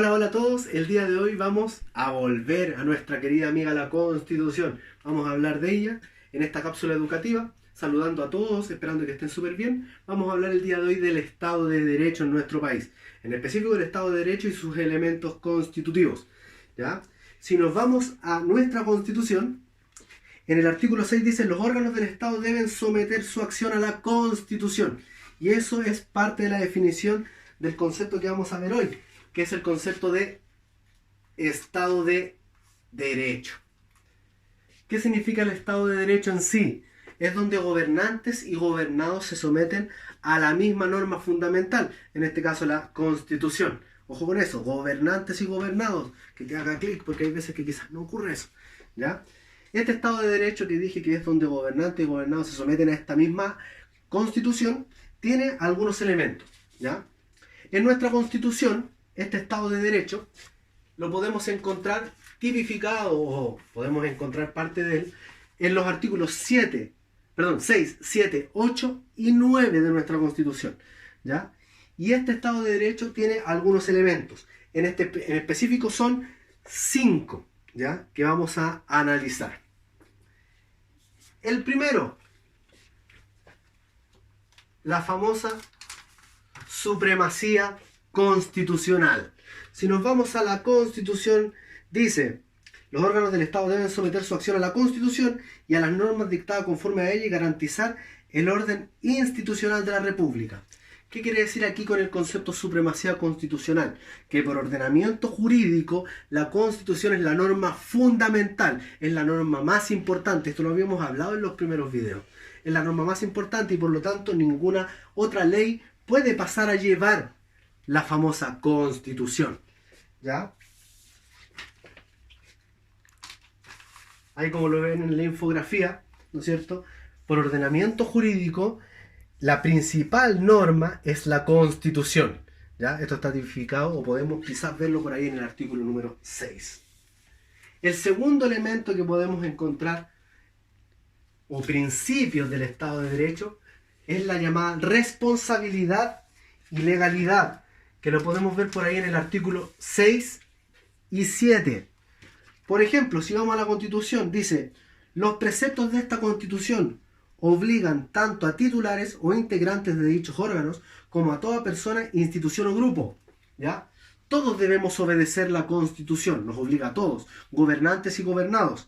Hola, hola a todos. El día de hoy vamos a volver a nuestra querida amiga la Constitución. Vamos a hablar de ella en esta cápsula educativa, saludando a todos, esperando que estén súper bien. Vamos a hablar el día de hoy del Estado de Derecho en nuestro país, en específico del Estado de Derecho y sus elementos constitutivos. ¿Ya? Si nos vamos a nuestra Constitución, en el artículo 6 dice: los órganos del Estado deben someter su acción a la Constitución. Y eso es parte de la definición del concepto que vamos a ver hoy, que es el concepto de Estado de Derecho. ¿Qué significa el Estado de Derecho en sí? Es donde gobernantes y gobernados se someten a la misma norma fundamental, en este caso la Constitución. Ojo con eso, gobernantes y gobernados, que te haga clic porque hay veces que quizás no ocurre eso, ¿ya? Este Estado de Derecho que dije que es donde gobernantes y gobernados se someten a esta misma Constitución, tiene algunos elementos, ¿ya? En nuestra Constitución, este Estado de Derecho lo podemos encontrar tipificado, o podemos encontrar parte de él, en los artículos 6, 7, 8 y 9 de nuestra Constitución, ¿ya? Y este Estado de Derecho tiene algunos elementos. En específico son 5, ¿ya? Que vamos a analizar. El primero, la famosa supremacía constitucional. Si nos vamos a la Constitución, dice: los órganos del Estado deben someter su acción a la Constitución y a las normas dictadas conforme a ella y garantizar el orden institucional de la República. ¿Qué quiere decir aquí con el concepto supremacía constitucional? Que por ordenamiento jurídico la Constitución es la norma fundamental, es la norma más importante. Esto lo habíamos hablado en los primeros videos. Es la norma más importante y por lo tanto ninguna otra ley puede pasar a llevar la famosa Constitución, ¿ya? Ahí, como lo ven en la infografía, ¿no es cierto? Por ordenamiento jurídico, la principal norma es la Constitución, ¿ya? Esto está tipificado, o podemos quizás verlo por ahí en el artículo número 6. El segundo elemento que podemos encontrar, o principios del Estado de Derecho, es la llamada responsabilidad y legalidad, que lo podemos ver por ahí en el artículo 6 y 7. Por ejemplo, si vamos a la Constitución, dice: los preceptos de esta Constitución obligan tanto a titulares o integrantes de dichos órganos como a toda persona, institución o grupo, ¿ya? Todos debemos obedecer la Constitución, nos obliga a todos, gobernantes y gobernados,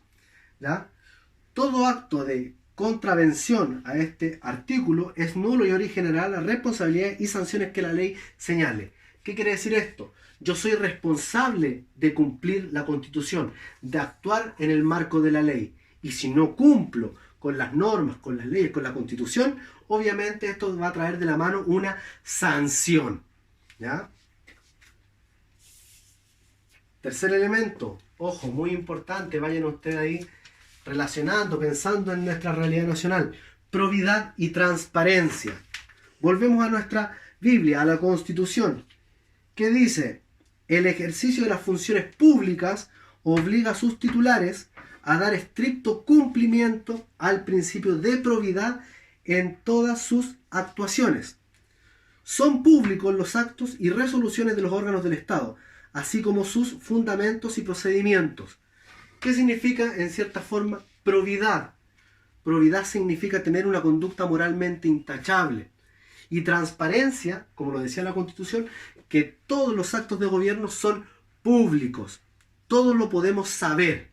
¿ya? Todo acto de contravención a este artículo es nulo y originará la responsabilidad y sanciones que la ley señale. ¿Qué quiere decir esto? Yo soy responsable de cumplir la Constitución, de actuar en el marco de la ley. Y si no cumplo con las normas, con las leyes, con la Constitución, obviamente esto va a traer de la mano una sanción, ¿ya? Tercer elemento, ojo, muy importante, vayan ustedes ahí relacionando, pensando en nuestra realidad nacional: probidad y transparencia. Volvemos a nuestra Biblia, a la Constitución, que dice: el ejercicio de las funciones públicas obliga a sus titulares a dar estricto cumplimiento al principio de probidad en todas sus actuaciones. Son públicos los actos y resoluciones de los órganos del Estado, así como sus fundamentos y procedimientos. ¿Qué significa, en cierta forma, probidad? Probidad significa tener una conducta moralmente intachable. Y transparencia, como lo decía la Constitución, que todos los actos de gobierno son públicos. Todo lo podemos saber,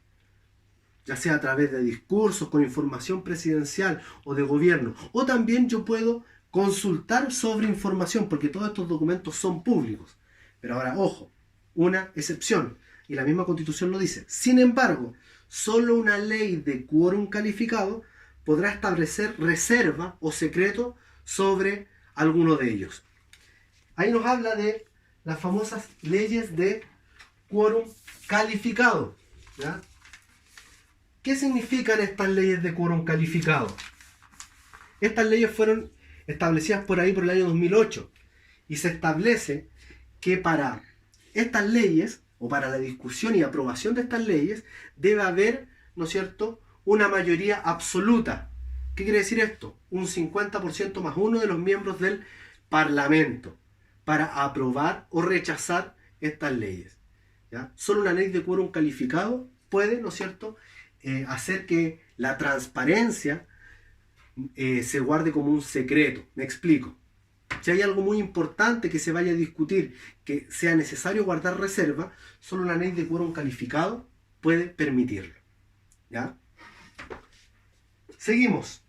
ya sea a través de discursos, con información presidencial o de gobierno. O también yo puedo consultar sobre información, porque todos estos documentos son públicos. Pero ahora, ojo, una excepción, y la misma Constitución lo dice: sin embargo, solo una ley de quórum calificado podrá establecer reserva o secreto sobre alguno de ellos. Ahí nos habla de las famosas leyes de quórum calificado, ¿ya? ¿Qué significan estas leyes de quórum calificado? Estas leyes fueron establecidas por ahí por el año 2008 y se establece que para estas leyes, o para la discusión y aprobación de estas leyes, debe haber, ¿no es cierto?, una mayoría absoluta. ¿Qué quiere decir esto? Un 50% más uno de los miembros del Parlamento para aprobar o rechazar estas leyes. ¿Ya? Solo una ley de quórum calificado puede, ¿no es cierto?, hacer que la transparencia se guarde como un secreto. Me explico. Si hay algo muy importante que se vaya a discutir, que sea necesario guardar reserva, solo una ley de quórum calificado puede permitirlo. ¿Ya? Seguimos.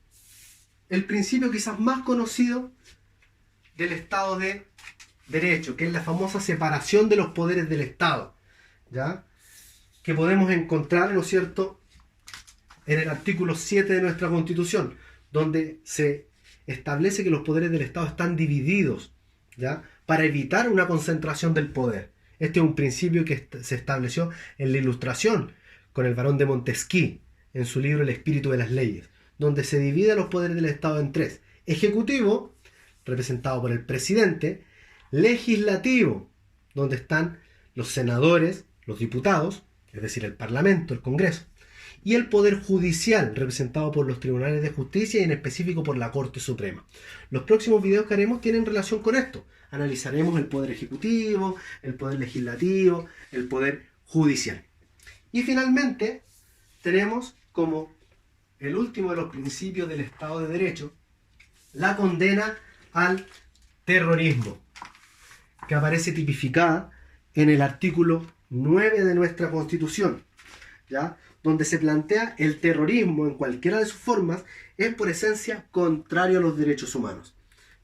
El principio quizás más conocido del Estado de Derecho, que es la famosa separación de los poderes del Estado, ¿ya? Que podemos encontrar, ¿no es cierto?, en el artículo 7 de nuestra Constitución, donde se establece que los poderes del Estado están divididos, ¿ya?, para evitar una concentración del poder. Este es un principio que se estableció en la Ilustración con el barón de Montesquieu en su libro El espíritu de las leyes, donde se dividen los poderes del Estado en tres: ejecutivo, representado por el presidente; legislativo, donde están los senadores, los diputados, es decir, el Parlamento, el Congreso; y el Poder Judicial, representado por los tribunales de justicia y en específico por la Corte Suprema. Los próximos videos que haremos tienen relación con esto. Analizaremos el Poder Ejecutivo, el Poder Legislativo, el Poder Judicial. Y finalmente tenemos como el último de los principios del Estado de Derecho la condena al terrorismo, que aparece tipificada en el artículo 9 de nuestra Constitución, ¿ya?, donde se plantea el terrorismo en cualquiera de sus formas es por esencia contrario a los derechos humanos.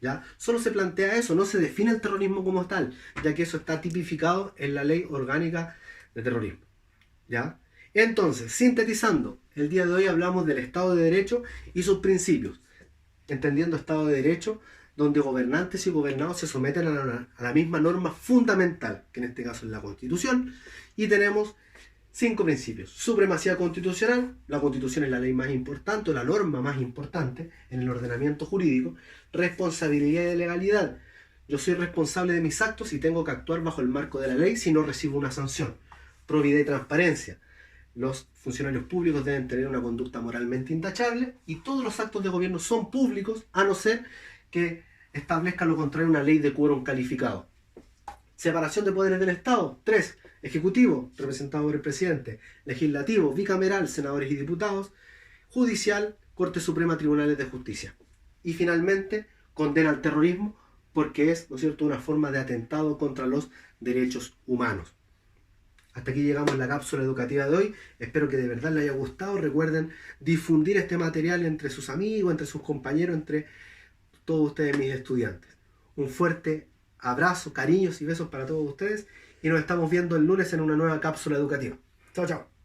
¿Ya? Solo se plantea eso, no se define el terrorismo como tal, ya que eso está tipificado en la Ley Orgánica de Terrorismo. ¿Ya? Entonces, sintetizando, el día de hoy hablamos del Estado de Derecho y sus principios, entendiendo Estado de Derecho donde gobernantes y gobernados se someten a la misma norma fundamental, que en este caso es la Constitución, y tenemos 5 principios. Supremacía constitucional: la Constitución es la ley más importante, o la norma más importante en el ordenamiento jurídico. Responsabilidad y legalidad: yo soy responsable de mis actos y tengo que actuar bajo el marco de la ley si no recibo una sanción. Probidad y transparencia: los funcionarios públicos deben tener una conducta moralmente intachable y todos los actos de gobierno son públicos, a no ser que establezca lo contrario una ley de quórum calificado. Separación de poderes del Estado: 3. Ejecutivo, representado por el presidente; legislativo, bicameral, senadores y diputados; judicial, Corte Suprema, tribunales de justicia. Y finalmente, condena al terrorismo porque es, ¿no es cierto?, una forma de atentado contra los derechos humanos. Hasta aquí llegamos en la cápsula educativa de hoy. Espero que de verdad les haya gustado. Recuerden difundir este material entre sus amigos, entre sus compañeros, entre todos ustedes, mis estudiantes. Un fuerte abrazo, cariños y besos para todos ustedes. Y nos estamos viendo el lunes en una nueva cápsula educativa. Chao, chao.